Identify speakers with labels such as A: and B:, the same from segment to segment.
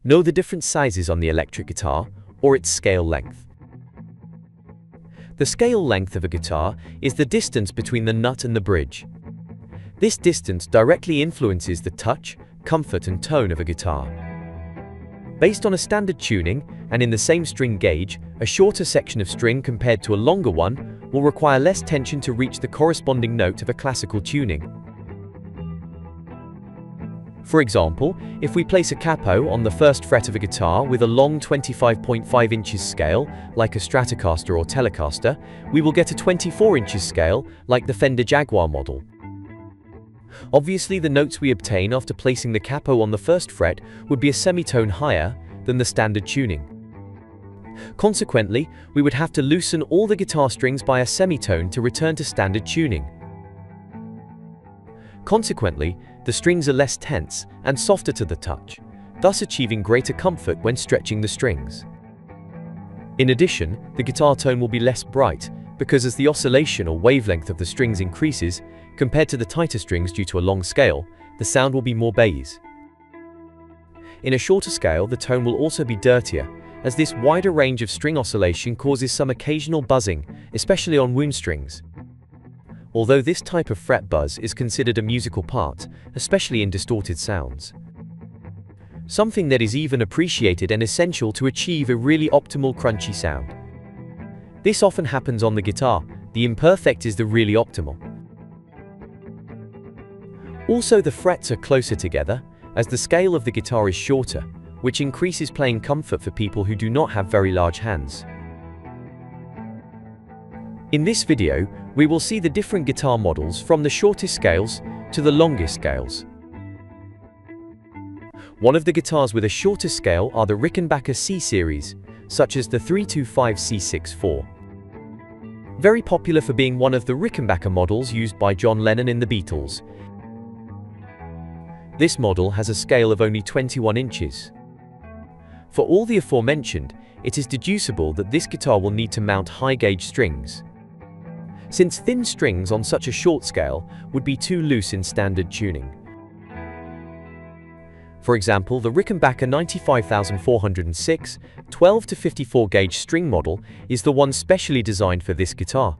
A: Know the different sizes on the electric guitar or its scale length. The scale length of a guitar is the distance between the nut and the bridge. This distance directly influences the touch, comfort and tone of a guitar. Based on a standard tuning and in the same string gauge, a shorter section of string compared to a longer one will require less tension to reach the corresponding note of a classical tuning. For example, if we place a capo on the first fret of a guitar with a long 25.5 inches scale, like a Stratocaster or Telecaster, we will get a 24 inches scale, like the Fender Jaguar model. Obviously, the notes we obtain after placing the capo on the first fret would be a semitone higher than the standard tuning. Consequently, we would have to loosen all the guitar strings by a semitone to return to standard tuning. Consequently, the strings are less tense and softer to the touch, thus achieving greater comfort when stretching the strings. In addition, the guitar tone will be less bright because as the oscillation or wavelength of the strings increases, compared to the tighter strings due to a long scale, the sound will be more bass. In a shorter scale, the tone will also be dirtier, as this wider range of string oscillation causes some occasional buzzing, especially on wound strings. Although this type of fret buzz is considered a musical part, especially in distorted sounds. Something that is even appreciated and essential to achieve a really optimal crunchy sound. This often happens on the guitar, the imperfect is the really optimal. Also, the frets are closer together, as the scale of the guitar is shorter, which increases playing comfort for people who do not have very large hands. In this video, we will see the different guitar models from the shortest scales to the longest scales. One of the guitars with a shorter scale are the Rickenbacker C-series, such as the 325 C64. Very popular for being one of the Rickenbacker models used by John Lennon in the Beatles. This model has a scale of only 21 inches. For all the aforementioned, it is deducible that this guitar will need to mount high-gauge strings, since thin strings on such a short scale would be too loose in standard tuning. For example, the Rickenbacker 95406 12 to 54 gauge string model is the one specially designed for this guitar.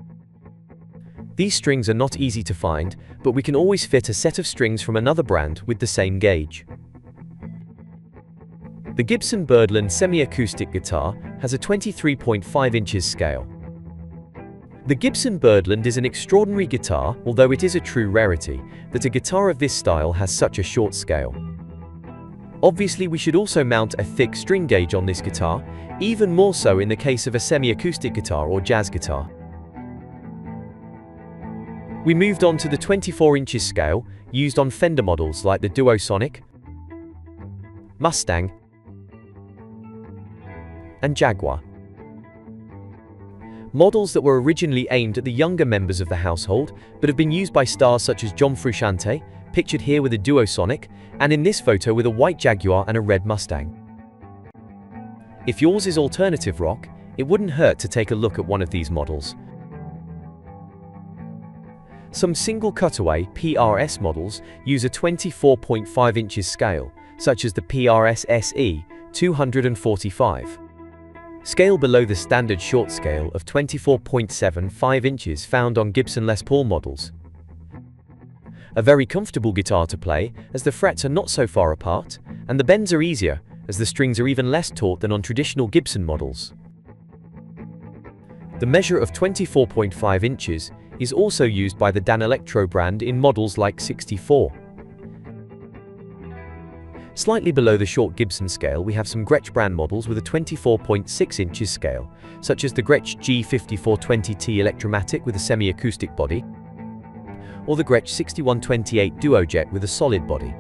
A: These strings are not easy to find, but we can always fit a set of strings from another brand with the same gauge. The Gibson Birdland semi-acoustic guitar has a 23.5 inches scale. The Gibson Birdland is an extraordinary guitar, although it is a true rarity that a guitar of this style has such a short scale. Obviously, we should also mount a thick string gauge on this guitar, even more so in the case of a semi-acoustic guitar or jazz guitar. We moved on to the 24 inches scale, used on Fender models like the Duosonic, Mustang, and Jaguar. Models that were originally aimed at the younger members of the household, but have been used by stars such as John Frusciante, pictured here with a Duosonic, and in this photo with a white Jaguar and a red Mustang. If yours is alternative rock, it wouldn't hurt to take a look at one of these models. Some single cutaway PRS models use a 24.5 inches scale, such as the PRS SE 245. Scale below the standard short scale of 24.75 inches found on Gibson Les Paul models. A very comfortable guitar to play, as the frets are not so far apart, and the bends are easier, as the strings are even less taut than on traditional Gibson models. The measure of 24.5 inches is also used by the Danelectro brand in models like 64. Slightly below the short Gibson scale, we have some Gretsch brand models with a 24.6 inches scale, such as the Gretsch G5420T Electromatic with a semi-acoustic body, or the Gretsch 6128 Duojet with a solid body.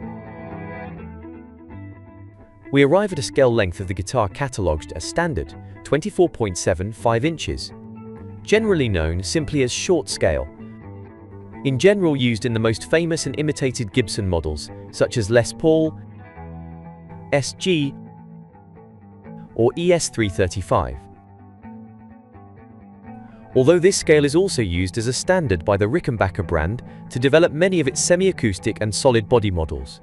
A: We arrive at a scale length of the guitar catalogued as standard, 24.75 inches, generally known simply as short scale. In general used in the most famous and imitated Gibson models, such as Les Paul, SG, or ES335. Although this scale is also used as a standard by the Rickenbacker brand to develop many of its semi-acoustic and solid body models.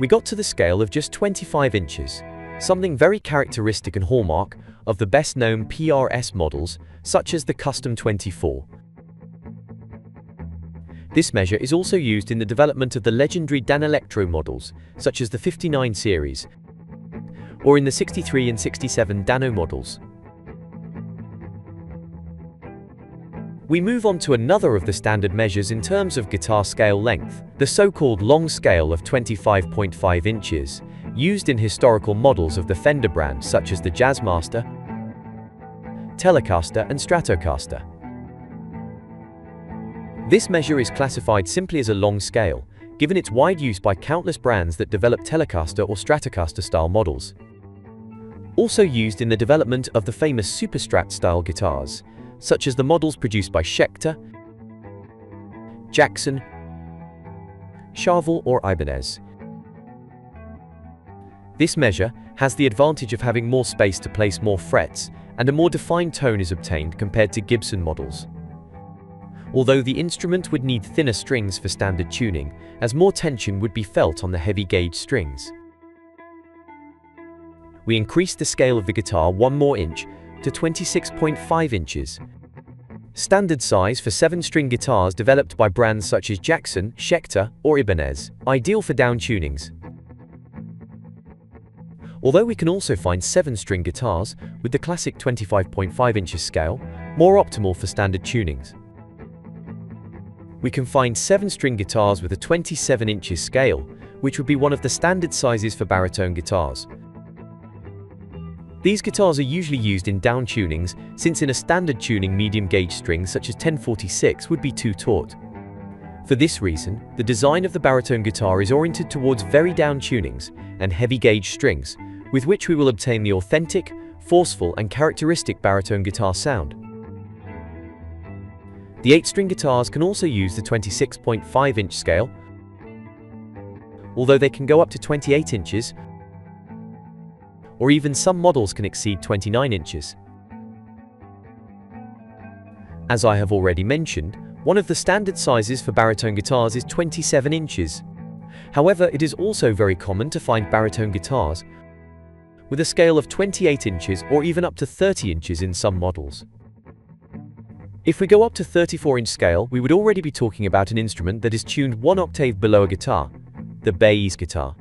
A: we got to the scale of just 25 inches, something very characteristic and hallmark of the best-known PRS models, such as the Custom 24. This measure is also used in the development of the legendary Danelectro models, such as the 59 series, or in the 63 and 67 Dano models. We move on to another of the standard measures in terms of guitar scale length, the so-called long scale of 25.5 inches, used in historical models of the Fender brand such as the Jazzmaster, Telecaster and Stratocaster. This measure is classified simply as a long scale, given its wide use by countless brands that develop Telecaster or Stratocaster style models. Also used in the development of the famous Superstrat style guitars, such as the models produced by Schecter, Jackson, Charvel or Ibanez. This measure has the advantage of having more space to place more frets, and a more defined tone is obtained compared to Gibson models. Although the instrument would need thinner strings for standard tuning, as more tension would be felt on the heavy gauge strings. We increased the scale of the guitar one more inch to 26.5 inches. Standard size for 7-string guitars developed by brands such as Jackson, Schecter, or Ibanez, ideal for down tunings. Although we can also find 7-string guitars with the classic 25.5 inches scale, more optimal for standard tunings. We can find 7-string guitars with a 27 inches scale, which would be one of the standard sizes for baritone guitars. These guitars are usually used in down tunings, since in a standard tuning medium gauge string such as 1046 would be too taut. For this reason, the design of the baritone guitar is oriented towards very down tunings and heavy gauge strings, with which we will obtain the authentic, forceful and characteristic baritone guitar sound. The 8-string guitars can also use the 26.5 inch scale, although they can go up to 28 inches, or even some models can exceed 29 inches. As I have already mentioned, one of the standard sizes for baritone guitars is 27 inches. However, it is also very common to find baritone guitars with a scale of 28 inches or even up to 30 inches in some models. If we go up to 34-inch scale, we would already be talking about an instrument that is tuned one octave below a guitar, the bass guitar.